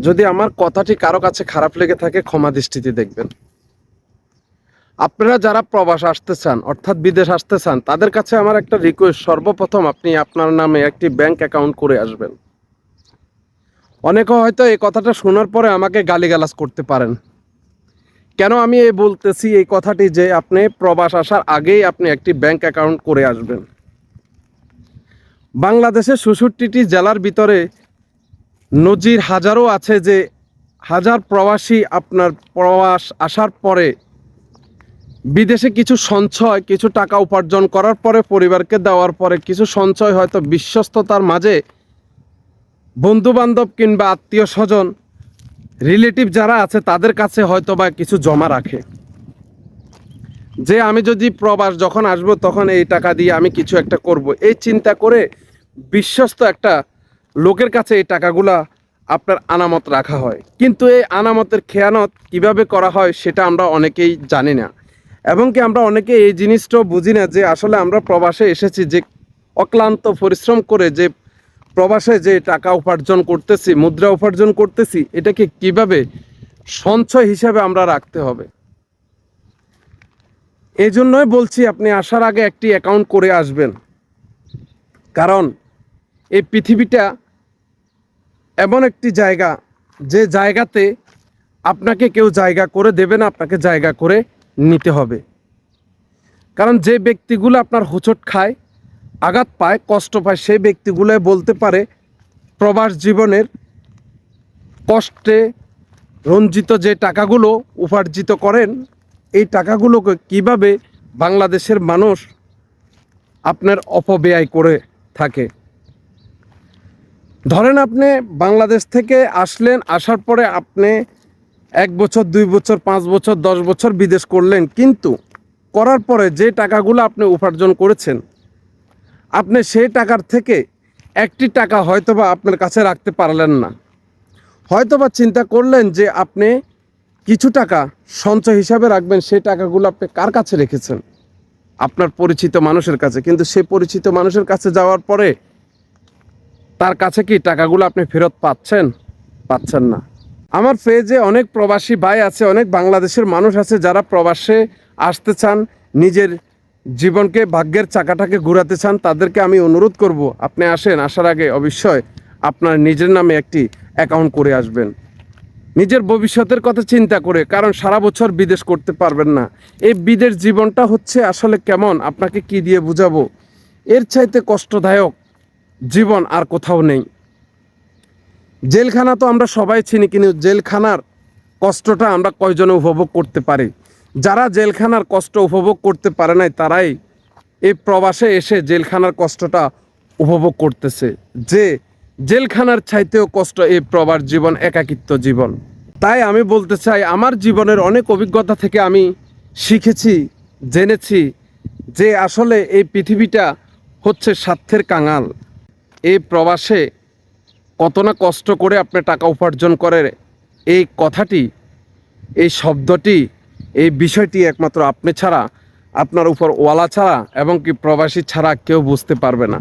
যদি আমার কথাটি কারো কাছে খারাপ লেগে থাকে ক্ষমা দৃষ্টিতে দেখবেন। আপনারা যারা প্রবাস আসতে চান অর্থাৎ বিদেশ আসতে চান তাদের কাছে আমার একটা রিকোয়েস্ট, সর্বপ্রথম আপনি আপনার নামে একটি ব্যাংক অ্যাকাউন্ট করে আসবেন। অনেকে হয়তো এই কথাটা শোনার পরে আমাকে গালিগালাজ করতে পারেন। কেন আমি বলতেছি এই কথাটি, যে আপনি প্রবাস আসার আগেই আপনি একটি ব্যাংক অ্যাকাউন্ট করে আসবেন। বাংলাদেশের ৬৬টি জেলার ভিতরে নজির হাজারও আছে যে হাজার প্রবাসী আপনার প্রবাস আসার পরে বিদেশে কিছু সঞ্চয়, কিছু টাকা উপার্জন করার পরে পরিবারকে দেওয়ার পরে কিছু সঞ্চয় হয়তো বিশ্বস্ততার মাঝে বন্ধুবান্ধব কিংবা আত্মীয় স্বজন রিলেটিভ যারা আছে তাদের কাছে হয়তো বা কিছু জমা রাখে, যে আমি যদি প্রবাস যখন আসবো তখন এই টাকা দিয়ে আমি কিছু একটা করব, এই চিন্তা করে বিশ্বস্ত একটা লোকের কাছে এই টাকাগুলা আপনার আনামত রাখা হয়। কিন্তু এই আনামতের খেয়ানত কিভাবে করা হয় সেটা আমরা অনেকেই জানি না, এবং কি আমরা অনেকে এই জিনিসটাও বুঝি না যে আসলে আমরা প্রবাসে এসেছি, যে অক্লান্ত পরিশ্রম করে যে প্রবাসে যে টাকা উপার্জন করতেছি, মুদ্রা উপার্জন করতেছি, এটাকে কিভাবে সঞ্চয় হিসাবে আমরা রাখতে হবে। এই জন্যই বলছি আপনি আসার আগে একটি অ্যাকাউন্ট করে আসবেন, কারণ এই পৃথিবীটা এমন একটি জায়গা যে জায়গাতে আপনাকে কেউ জায়গা করে দেবে না, আপনাকে জায়গা করে নিতে হবে। কারণ যে ব্যক্তিগুলো আপনার হোঁচট খায়, আঘাত পায়, কষ্ট পায়, সেই ব্যক্তিগুলোই বলতে পারে প্রবাস জীবনের কষ্টে রঞ্জিত যে টাকাগুলো উপার্জিত করেন, এই টাকাগুলোকে কিভাবে বাংলাদেশের মানুষ আপনার অপব্যয় করে থাকে। ধরেন আপনি বাংলাদেশ থেকে আসলেন, আসার পরে আপনি 1 বছর 2 বছর 5 বছর 10 বছর বিদেশ করলেন, কিন্তু করার পরে যে টাকাগুলো আপনি উপার্জন করেছেন, আপনি সেই টাকার থেকে একটি টাকা হয়তোবা আপনার কাছে রাখতে পারলেন না। হয়তোবা চিন্তা করলেন যে আপনি কিছু টাকা সঞ্চয় হিসাবে রাখবেন, সেই টাকাগুলো আপনি কার কাছে রেখেছেন? আপনার পরিচিত মানুষের কাছে। কিন্তু সেই পরিচিত মানুষের কাছে যাওয়ার পরে তার কাছে কি টাকাগুলো আপনি ফেরত পাচ্ছেন? পাচ্ছেন না। আমার পেজে অনেক প্রবাসী ভাই আছে, অনেক বাংলাদেশের মানুষ আছে যারা প্রবাসে আসতে চান, নিজের জীবনকে ভাগ্যের চাকাটাকে ঘুরাতে চান। তাদেরকে আমি অনুরোধ করব, আপনি আসেন, আসার আগে অবশ্যই আপনার নিজের নামে একটি অ্যাকাউন্ট করে আসবেন, নিজের ভবিষ্যতের কথা চিন্তা করে। কারণ সারা বছর বিদেশ করতে পারবেন না। এই বিদেশ জীবনটা হচ্ছে আসলে কেমন, আপনাকে কি দিয়ে বুঝাবো, এর চাইতে কষ্টদায়ক জীবন আর কোথাও নেই। জেলখানা তো আমরা সবাই চিনি, কিন্তু জেলখানার কষ্টটা আমরা কয়জনে উপভোগ করতে পারি? যারা জেলখানার কষ্ট উপভোগ করতে পারে নাই তারাই এই প্রবাসে এসে জেলখানার কষ্টটা উপভোগ করতেছে, যে জেলখানার চাইতেও কষ্ট এই প্রবাস জীবন, একাকিত্ব জীবন। তাই আমি বলতে চাই, আমার জীবনের অনেক অভিজ্ঞতা থেকে আমি শিখেছি, জেনেছি যে আসলে এই পৃথিবীটা হচ্ছে স্বার্থের কাঙাল। এই প্রবাসে কত না কষ্ট করে আপনি টাকা উপার্জন করে, এই কথাটি, এই শব্দটি, এই বিষয়টি একমাত্র আপনি ছাড়া, আপনার উপর ওয়ালা ছাড়া এবং কি প্রবাসী ছাড়া কেউ বুঝতে পারবে না।